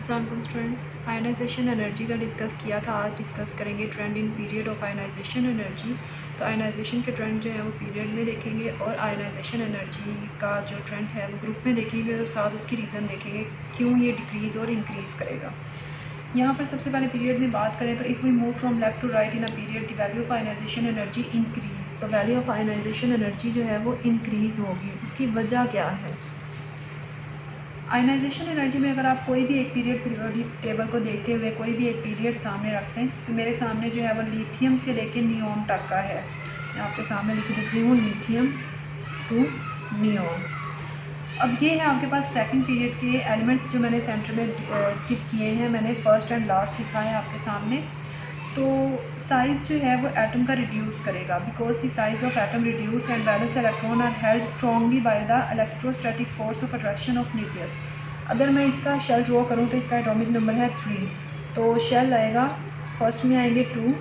अस्सलाम students, ionisation energy का discuss किया था। आज डिस्कस करेंगे trend in period of ionization energy. तो आयनाइजेशन के ट्रेंड जो है वो पीरियड में देखेंगे और आयनाइजेशन एनर्जी का जो ट्रेंड है वो ग्रुप में देखेंगे और साथ उसकी रीज़न देखेंगे क्यों ये डिक्रीज़ और इंक्रीज़ करेगा। यहाँ पर सबसे पहले पीरियड में बात करें तो if we move from left to right in a period the value of ionization energy increase. तो वैल्यू ऑफ आयनाइजेशन एनर्जी जो है वो इंक्रीज़ होगी। उसकी वजह क्या है? आयनाइजेशन एनर्जी में अगर आप कोई भी एक पीरियडिक टेबल को देखते हुए कोई भी एक पीरियड सामने रखते हैं तो मेरे सामने जो है वो लिथियम से लेके नियोन तक का है। मैं आपके सामने लिख देती हूँ लिथियम टू नियोन। अब ये है आपके पास सेकंड पीरियड के एलिमेंट्स जो मैंने सेंटर में स्किप किए हैं। मैंने फर्स्ट एंड लास्ट लिखा है आपके सामने। तो साइज़ जो है वो एटम का रिड्यूस करेगा because the size of atom reduce and valence electron are held strongly by the electrostatic force of attraction of nucleus. अगर मैं इसका शेल ड्रॉ करूँ तो इसका एटॉमिक नंबर है 3। तो शेल आएगा, फर्स्ट में आएंगे 2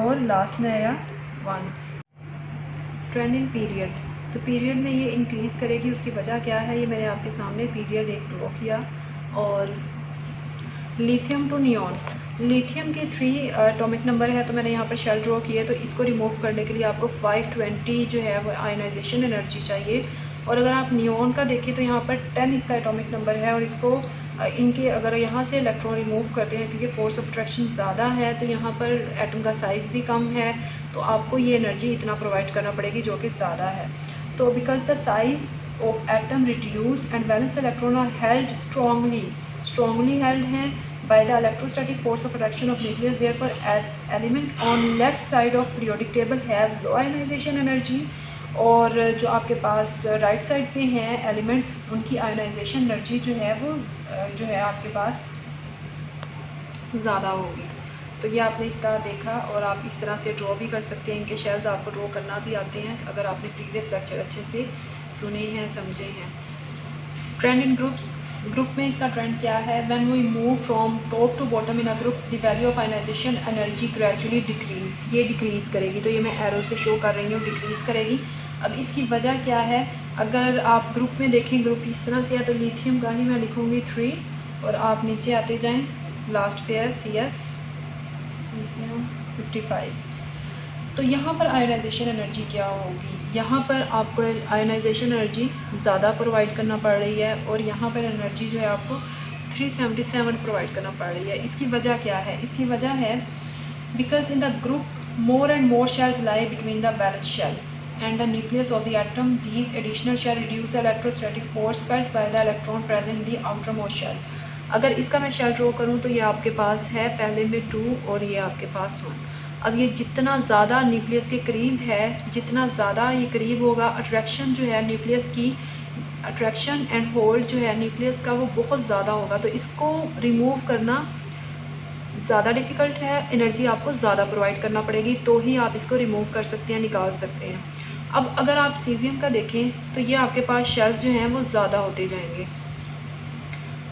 और लास्ट में आएगा 1। ट्रेंड इन पीरियड, तो पीरियड में ये इंक्रीज़ करेगी। उसकी वजह क्या है ये मैंने आपके सामने पीरियड एक ड्रॉ किया। और लिथियम टू नियॉन, लिथियम के 3 एटॉमिक नंबर है तो मैंने यहाँ पर शेल ड्रॉ किए। तो इसको रिमूव करने के लिए आपको 520 जो है वो आयनाइजेशन एनर्जी चाहिए। और अगर आप नियॉन का देखें तो यहाँ पर 10 इसका एटॉमिक नंबर है। और इसको इनके अगर यहाँ से इलेक्ट्रॉन रिमूव करते हैं क्योंकि फोर्स ऑफ अट्रैक्शन ज़्यादा है तो यहाँ पर एटम का साइज़ भी कम है तो आपको ये एनर्जी इतना प्रोवाइड करना पड़ेगी जो कि ज़्यादा है। तो because the size of atom reduce and valence electron are held strongly held हैं by the electrostatic force of attraction of nucleus, therefore element on left side of periodic table have low ionization energy। और जो आपके पास right side पे हैं elements उनकी ionization energy जो है वो जो है आपके पास ज़्यादा होगी। तो ये आपने इसका देखा और आप इस तरह से ड्रॉ भी कर सकते हैं। इनके शेल्स आपको ड्रॉ करना भी आते हैं अगर आपने प्रीवियस लेक्चर अच्छे से सुने हैं समझे हैं। ट्रेंड इन ग्रुप्स, ग्रुप में इसका ट्रेंड क्या है? When we move from top to bottom in a group the value of ionization energy gradually decrease, ये डिक्रीज़ करेगी। तो ये मैं एरो से शो कर रही हूँ, डिक्रीज़ करेगी। अब इसकी वजह क्या है? अगर आप ग्रुप में देखें, ग्रुप इस तरह से है तो लिथियम का ही मैं लिखूँगी 3 और आप नीचे आते जाएँ, लास्ट पे है cesium 55। तो यहाँ पर आयनाइजेशन एनर्जी क्या होगी? यहाँ पर आपको आयनाइजेशन एनर्जी ज़्यादा प्रोवाइड करना पड़ रही है और यहाँ पर एनर्जी जो है आपको 377 प्रोवाइड करना पड़ रही है। इसकी वजह क्या है? इसकी वजह है because in the group more and more shells lie between the balance shell and the nucleus of the atom. These additional shell reduce the electrostatic force felt by the electron present in the outermost shell। अगर इसका मैं shell draw करूँ तो ये आपके पास है पहले में 2 और ये आपके पास 1। अब ये जितना ज़्यादा न्यूक्लियस के करीब है, जितना ज़्यादा ये करीब होगा, अट्रैक्शन जो है न्यूक्लियस की, अट्रैक्शन एंड होल्ड जो है न्यूक्लियस का वो बहुत ज़्यादा होगा। तो इसको रिमूव करना ज़्यादा डिफ़िकल्ट है, एनर्जी आपको ज़्यादा प्रोवाइड करना पड़ेगी तो ही आप इसको रिमूव कर सकते हैं, निकाल सकते हैं। अब अगर आप सीज़ियम का देखें तो ये आपके पास शेल्स जो हैं वो ज़्यादा होते जाएंगे।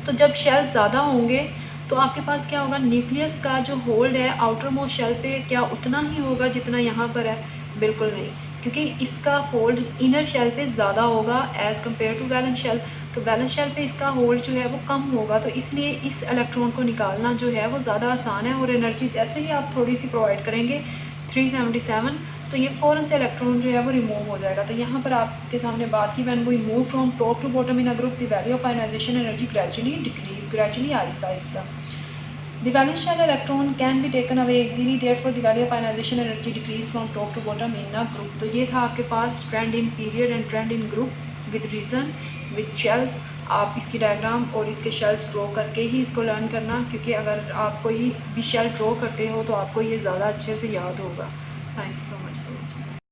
तो जब शेल्स ज़्यादा होंगे तो आपके पास क्या होगा? न्यूक्लियस का जो होल्ड है आउटर मोस्ट शेल पे क्या उतना ही होगा जितना यहाँ पर है? बिल्कुल नहीं, क्योंकि इसका होल्ड इनर शेल पे ज़्यादा होगा as compared to valence shell. तो वैलेंस शेल पे इसका होल्ड जो है वो कम होगा तो इसलिए इस इलेक्ट्रॉन को निकालना जो है वो ज़्यादा आसान है। और एनर्जी जैसे ही आप थोड़ी सी प्रोवाइड करेंगे 377 तो ये फ़ौरन से इलेक्ट्रॉन जो है वो रिमूव हो जाएगा। तो यहाँ पर आपके सामने बात की when we move from top to bottom in a group the value of ionization energy gradually decrease, gradually आहिस्ता आहिस्ता। The valence shell electron can be taken away easily, therefore the value of ionization energy decrease from top to bottom in a group। तो ये था आपके पास trend in period and trend in group with reason with shells. आप इसकी diagram और इसके shells draw करके ही इसको लर्न करना, क्योंकि अगर आप कोई भी शेल ड्रॉ करते हो तो आपको ये ज़्यादा अच्छे से याद होगा। Thank you so much for watching.